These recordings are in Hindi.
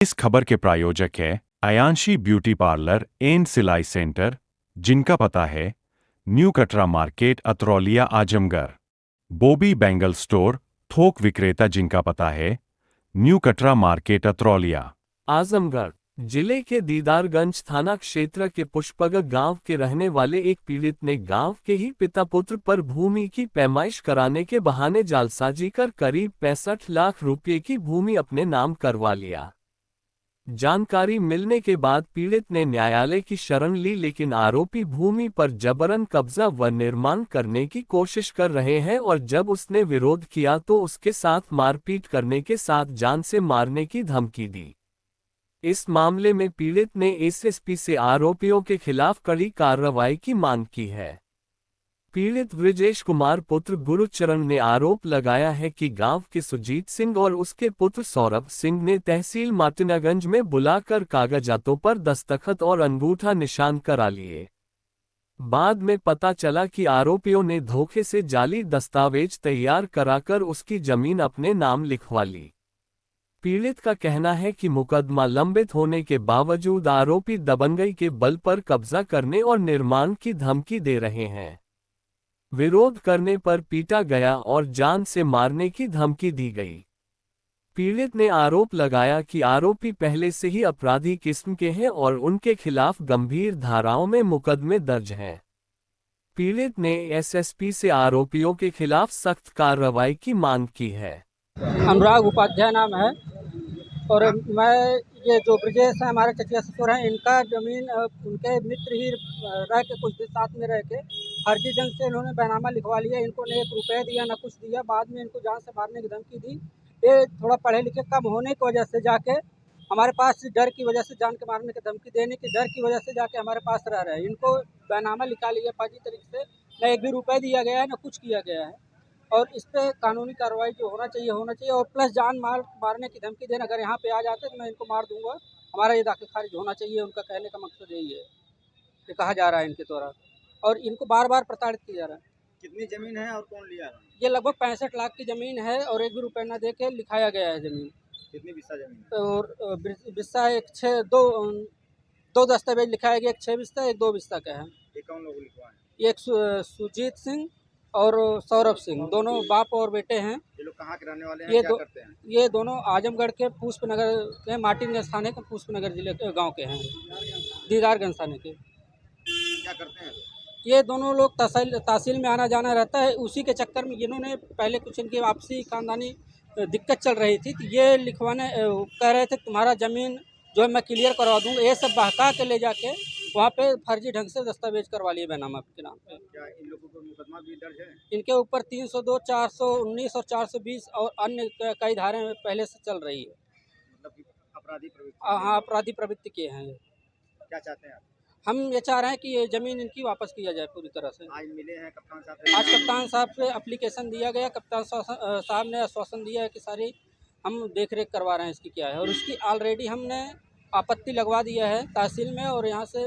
इस खबर के प्रायोजक है आयांशी ब्यूटी पार्लर एंड सिलाई सेंटर, जिनका पता है new Katra market, Atraulia, Azamgarh. Bobby bangle store, थोक विक्रेता, जिनका पता है न्यू कटरा मार्केट, अतरौलिया, आजमगढ़। जिले के दीदारगंज थाना क्षेत्र के पुष्पगढ़ गांव के रहने वाले एक पीड़ित ने गांव के ही पिता पुत्र पर भूमि की पैमाइश कराने के बहाने जालसाजी कर करीब 65 लाख रुपए की भूमि अपने नाम करवा लिया। जानकारी मिलने के बाद पीड़ित ने न्यायालय की शरण ली, लेकिन आरोपी भूमि पर जबरन कब्जा व निर्माण करने की कोशिश कर रहे हैं और जब उसने विरोध किया तो उसके साथ मारपीट करने के साथ जान से मारने की धमकी दी। इस मामले में पीड़ित ने एसएसपी से आरोपियों के खिलाफ कड़ी कार्रवाई की मांग की है। पीड़ित ब्रिजेश कुमार पुत्र गुरुचरण ने आरोप लगाया है कि गांव के सुजीत सिंह और उसके पुत्र सौरभ सिंह ने तहसील माटिनागंज में बुलाकर कागजातों पर दस्तखत और अंगूठा निशान करा लिए। बाद में पता चला कि आरोपियों ने धोखे से जाली दस्तावेज तैयार कराकर उसकी जमीन अपने नाम लिखवा ली। पीड़ित का कहना है कि मुकदमा लंबित होने के बावजूद आरोपी दबंगई के बल पर कब्जा करने और निर्माण की धमकी दे रहे हैं। विरोध करने पर पीटा गया और जान से मारने की धमकी दी गई। पीड़ित ने आरोप लगाया कि आरोपी पहले से ही अपराधी किस्म के हैं और उनके खिलाफ गंभीर धाराओं में मुकदमे दर्ज हैं। पीड़ित ने एसएसपी से आरोपियों के खिलाफ सख्त कार्रवाई की मांग की है। अनुराग उपाध्याय नाम है और मैं ये जो ब्रिजेश है हमारे चचिया ससुर हैं, इनका ज़मीन उनके मित्र ही रह के कुछ दिन साथ में रह के फर्जी ढंग से इन्होंने बैनामा लिखवा लिया। इनको न 1 रुपये दिया न कुछ दिया। बाद में इनको जान से मारने की धमकी दी। ये थोड़ा पढ़े लिखे कम होने की वजह से जाके हमारे पास डर की वजह से जान के मारने की धमकी देने की डर की वजह से जाके हमारे पास रह रहे हैं। इनको बैनामा लिखा लिया फर्जी तरीके से, न 1 भी रुपये दिया गया है न कुछ किया गया है और इस पर कानूनी कार्रवाई जो होना चाहिए और प्लस जान मारने की धमकी देना। अगर यहाँ पे आ जाते तो मैं इनको मार दूंगा। हमारा ये दाखिल खारिज होना चाहिए। उनका कहने का मकसद यही है, ये कहा जा रहा है इनके द्वारा और इनको बार बार प्रताड़ित किया जा रहा है। कितनी जमीन है और कौन लिया है? ये लगभग 65 लाख की ज़मीन है और 1 भी रुपये न दे के लिखाया गया है ज़मीन। कितनी बिस्सा जमीन है? और बिस्सा दो दस्तावेज लिखाया गया, एक 6 बिस्सा एक 2 बिस्सा का है। ये कौन लोग लिखवाए? एक सुजीत सिंह और सौरभ सिंह, दोनों बाप और बेटे हैं। ये लोग कहाँ के रहने वाले हैं? ये क्या करते हैं? ये दोनों आजमगढ़ के पुष्पनगर के माटिनगंज थाने के पुष्पनगर जिले के गांव के हैं, दीदारगंज थाने के। क्या करते हैं? ये दोनों लोग तहसील में आना जाना रहता है। उसी के चक्कर में इन्होंने पहले कुछ इनकी आपसी खानदानी दिक्कत चल रही थी तो ये लिखवाने कह रहे थे तुम्हारा ज़मीन जो है मैं क्लियर करवा दूँगा। ये सब बहका के ले जाके वहाँ पे फर्जी ढंग से दस्तावेज करवा लिए बैनामा के नाम पे। क्या इन लोगों पर मुकदमा भी दर्ज है? इनके ऊपर 302, 419 और 420 और अन्य कई धाराएं पहले से चल रही है। मतलब कि अपराधी प्रवृत्ति? हाँ, अपराधी प्रवृत्ति के हैं ये। क्या चाहते हैं आप? हम ये चाह रहे हैं कि ये ज़मीन इनकी वापस किया जाए पूरी तरह से। आज मिले हैं कप्तान साहब से? आज कप्तान साहब से एप्लीकेशन दिया गया। कप्तान साहब ने आश्वासन दिया है कि सारी हम देख रेख करवा रहे हैं इसकी क्या है और उसकी ऑलरेडी हमने आपत्ति लगवा दिया है तहसील में और यहाँ से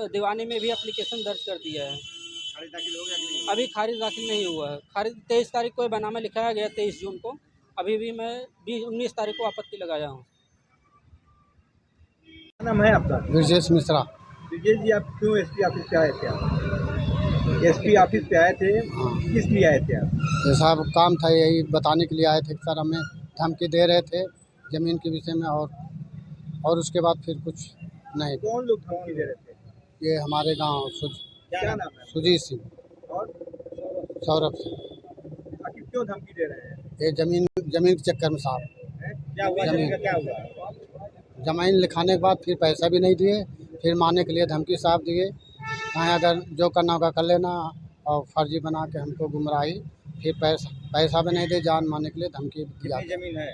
दीवानी में भी एप्लीकेशन दर्ज कर दिया है। खारिज दाखिल हो गया कि नहीं? अभी खारिज दाखिल नहीं हुआ है। खारिज 23 तारीख को बैनामा लिखाया गया, 23 जून को। अभी भी मैं 19 तारीख को आपत्ति लगाया हूँ। क्या नाम है आपका? ब्रिजेश मिश्रा। विजय जी, आप क्यों एसपी ऑफिस पे आए थे? आप एसपी ऑफिस पे आए थे, किस लिए आए थे आप? ये साहब काम था, यही बताने के लिए आए थे कि सर हमें धमकी दे रहे थे ज़मीन के विषय में और उसके बाद फिर कुछ नहीं। कौन लोग धमकी दे रहे थे? ये हमारे गांव क्या नाम है? सुजीत सिंह और सौरभ सिंह। आखिर क्यों धमकी दे रहे हैं? ये ज़मीन के चक्कर में साहब क्या हुआ? जमीन का क्या हुआ? ज़मीन लिखाने के बाद फिर पैसा भी नहीं दिए, फिर मारने के लिए धमकी साहब दिए। कहें अगर जो करना होगा कर लेना और फर्जी बना के हमको गुमराही, फिर पैसा भी नहीं दे, जान मारने के लिए धमकी दिया। कितनी जमीन है?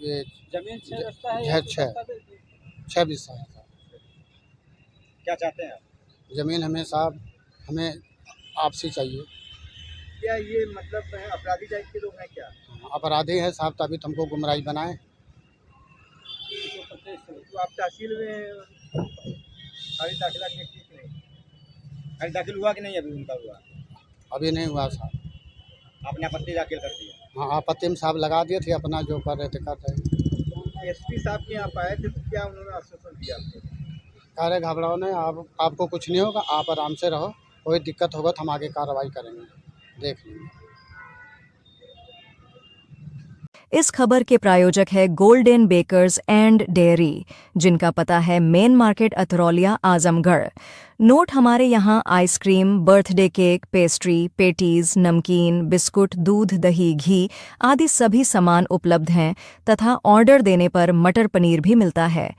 ये जमीन 6 रास्ता है, 6 बिस्सा है। क्या चाहते हैं आप? ज़मीन हमें साहब हमें आपसी चाहिए। क्या ये मतलब है अपराधी टाइप के लोग हैं क्या? अपराधी है साहब, तभी तुमको गुमराही बनाए। तो आप तहसील में खारिज दाखिला किए कि नहीं? खारिज दाखिल हुआ कि नहीं? अभी उनका हुआ? अभी नहीं हुआ साहब। आपने आपत्ति दाखिल कर दिया? हाँ आपत्ति में साहब लगा दिए थे, अपना जो कर रहे थे कर रहे। एसपी साहब के यहाँ आए थे तो क्या उन्होंने आश्वासन दिया आपको? कह रहे घबराओ नहीं, आपको कुछ नहीं होगा, आप आराम से रहो, कोई दिक्कत होगा तो हम आगे कार्रवाई करेंगे, देख लेंगे। इस खबर के प्रायोजक है गोल्डन बेकर्स एंड डेयरी, जिनका पता है main market Atraulia Azamgarh. Note हमारे यहाँ ice cream, birthday cake, pastry, patties, नमकीन, बिस्कुट, दूध, दही, घी आदि सभी सामान उपलब्ध हैं तथा ऑर्डर देने पर मटर पनीर भी मिलता है।